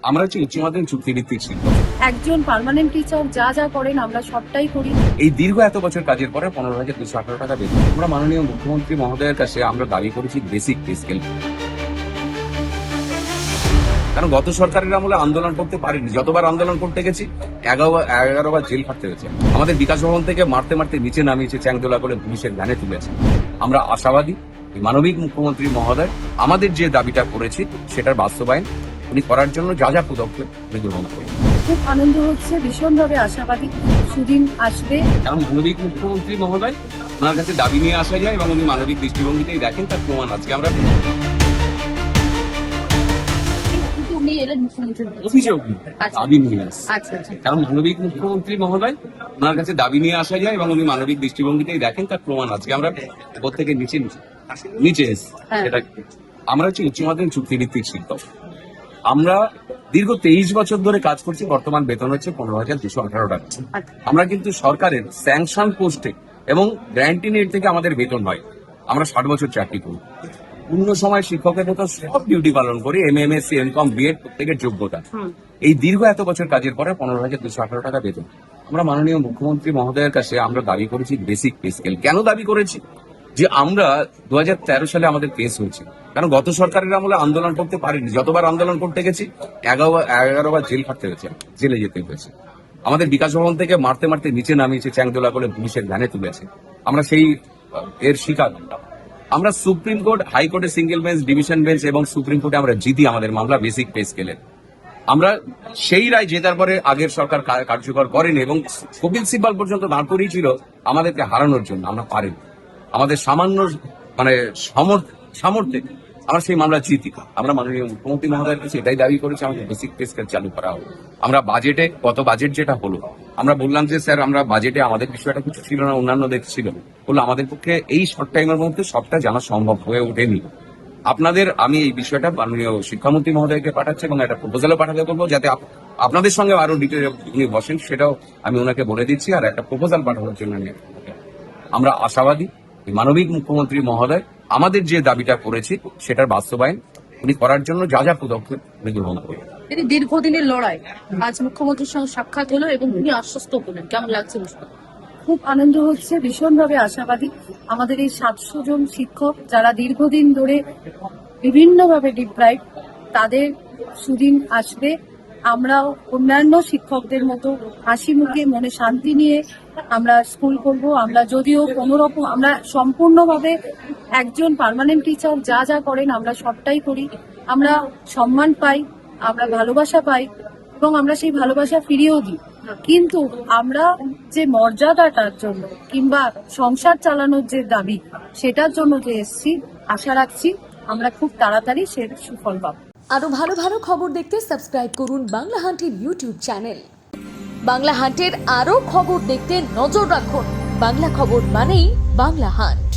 আমরা হচ্ছে উচ্চ মাধ্যমিক চুক্তিভিত্তিক শিক্ষক। একজন পার্মানেন্ট টিচার যা যা করেন আমরা সবটাই করি। এই দীর্ঘ এত বছর কাজের পরে 15,218 টাকা বেতন। আমরা মাননীয় মুখ্যমন্ত্রী মহোদয়ের কাছে আমরা দাবি করেছি বেসিক পে স্কেল। কারণ গত সরকারের আমলে আন্দোলন করতে পারিনি, যতবার আন্দোলন করতে গেছি 11 বার জেল খাটতে হয়েছে। আমাদের বিকাশ ভবন থেকে মারতে মারতে নিচে নামিয়েছে, চ্যাংদোলা করে পুলিশের ভ্যানে তুলেছে। আমরা আশাবাদী মানবিক মুখ্যমন্ত্রী মহোদয় আমাদের যে দাবিটা করেছি সেটার বাস্তবায়ন উনি করার জন্য যা যা পদক্ষেপ উনি গ্রহণ করবেন। খুব আনন্দ হচ্ছে, ভীষণভাবে আশাবাদী সুদিন আসবে। কারণ মানবিক মুখ্যমন্ত্রী মহোদয় ওনার কাছে দাবি নিয়ে আসা যায় এবং উনি মানবিক দৃষ্টিভঙ্গিতেই দেখেন, তার প্রমাণ আজকে আমরা অভিযোগ দাবি নিয়ে আসছি। কারণ মানবিক মুখ্যমন্ত্রী মহোদয় ওনার কাছে দাবি নিয়ে আসা যায় এবং উনি মানবিক দৃষ্টিভঙ্গিতেই দেখেন, তার প্রমাণ আজকে আমরা উপর থেকে নিচে এসেছি। সেটা আমরা হচ্ছে উচ্চ মাধ্যমিক চুক্তিভিত্তিক শিক্ষক। আমরা দীর্ঘ 23 বছর ধরে কাজ করছি, বর্তমান বেতন হচ্ছে 15,218 টাকা। আমরা কিন্তু সরকারের স্যাংশন পোস্টে এবং গ্যারান্টি নেট থেকে আমাদের বেতন হয়। আমরা 60 বছর চাকরি করি, পূর্ণ সময় শিক্ষকের মতো সব ডিউটি পালন করি, MSc MCom BEd প্রত্যেকের যোগ্যতা। এই দীর্ঘ এত বছর কাজের পরে 15,218 টাকা বেতন। আমরা মাননীয় মুখ্যমন্ত্রী মহোদয়ের কাছে আমরা দাবি করেছি বেসিক পে স্কেল। কেন দাবি করেছি? যে আমরা 2013 সালে আমাদের কেস হয়েছে, কারণ গত সরকারের আমলে আন্দোলন করতে পারিনি, যতবার আন্দোলন করতে গেছি 11 বার জেল খাটতে হয়েছে, জেলে যেতে হয়েছে। আমাদের বিকাশ ভবন থেকে মারতে মারতে নিচে নামিয়েছে, চ্যাংদোলা করে পুলিশের ভ্যানে তুলেছে। আমরা সেই এর শিকার। আমরা সুপ্রিম কোর্ট, হাইকোর্টে সিঙ্গেল বেঞ্চ, ডিভিশন বেঞ্চ এবং সুপ্রিম কোর্টে আমরা জিতি আমাদের মামলা বেসিক পে স্কেলের। আমরা সেই রায় জেতার পরে আগের সরকার কার্যকর করেনি এবং কপিল সিব্বল পর্যন্ত দাঁড় করিয়েছিল আমাদেরকে হারানোর জন্য। আমরা পারিনি, আমাদের সামান্য সামর্থ্যে আমরা সেই মামলা জিতি। আমরা মাননীয় মুখ্যমন্ত্রী মহোদয়ের কাছে এটাই দাবি করেছি আমাদের বেসিক পে স্কেল চালু করা হবে। আমরা বাজেটে গত বাজেট যেটা হলো, আমরা বললাম যে স্যার আমরা বাজেটে আমাদের বিষয়টা কিছু ছিল না, অন্যান্যদের ছিল, বললো আমাদের পক্ষে এই শর্ট টাইমের মধ্যে সবটা জানা সম্ভব হয়ে ওঠেনি। আপনাদের আমি এই বিষয়টা মাননীয় শিক্ষামন্ত্রী মহোদয়কে পাঠাচ্ছি এবং একটা প্রপোজালও পাঠাতে বলবো, যাতে আপনাদের সঙ্গে আরো ডিটেল উনি বসেন, সেটাও আমি ওনাকে বলে দিচ্ছি। আর একটা প্রপোজাল পাঠানোর জন্য আমরা আশাবাদী মানবিক মুখ্যমন্ত্রী মহোদয় আমাদের যে দাবিটা করেছি সেটার বাস্তবায়ন উনি করার জন্য যা যা পদক্ষেপ উনি গ্রহণ করবেন। দীর্ঘদিনের লড়াই আজ মুখ্যমন্ত্রীর সঙ্গে সাক্ষাৎ হলো এবং উনি আশ্বস্ত করলেন, কেমন লাগছে? খুব আনন্দ হচ্ছে, ভীষণভাবে আশাবাদী। আমাদের এই 700 জন শিক্ষক যারা দীর্ঘদিন ধরে বিভিন্নভাবে ডিপ্রাইভ, তাদের সুদিন আসবে। আমরাও অন্যান্য শিক্ষকদের মতো হাসি মুখে মনে শান্তি নিয়ে আমরা স্কুল করব। আমরা যদিও কোনোরকম আমরা সম্পূর্ণভাবে একজন পার্মানেন্ট টিচার যা যা করেন আমরা সবটাই করি। আমরা সম্মান পাই, আমরা ভালোবাসা পাই এবং আমরা সেই ভালোবাসা ফিরিয়েও দিই। কিন্তু আমরা যে মর্যাদাটার জন্য কিংবা সংসার চালানোর যে দাবি সেটার জন্য যে এসছি, আশা রাখছি আমরা খুব তাড়াতাড়ি সে সুফল পাবো। আরো ভালো ভালো খবর দেখতে সাবস্ক্রাইব করুন বাংলা হান্টের ইউটিউব চ্যানেল। বাংলা হান্টের আরো খবর দেখতে নজর রাখুন। বাংলা খবর মানেই বাংলা হান্ট।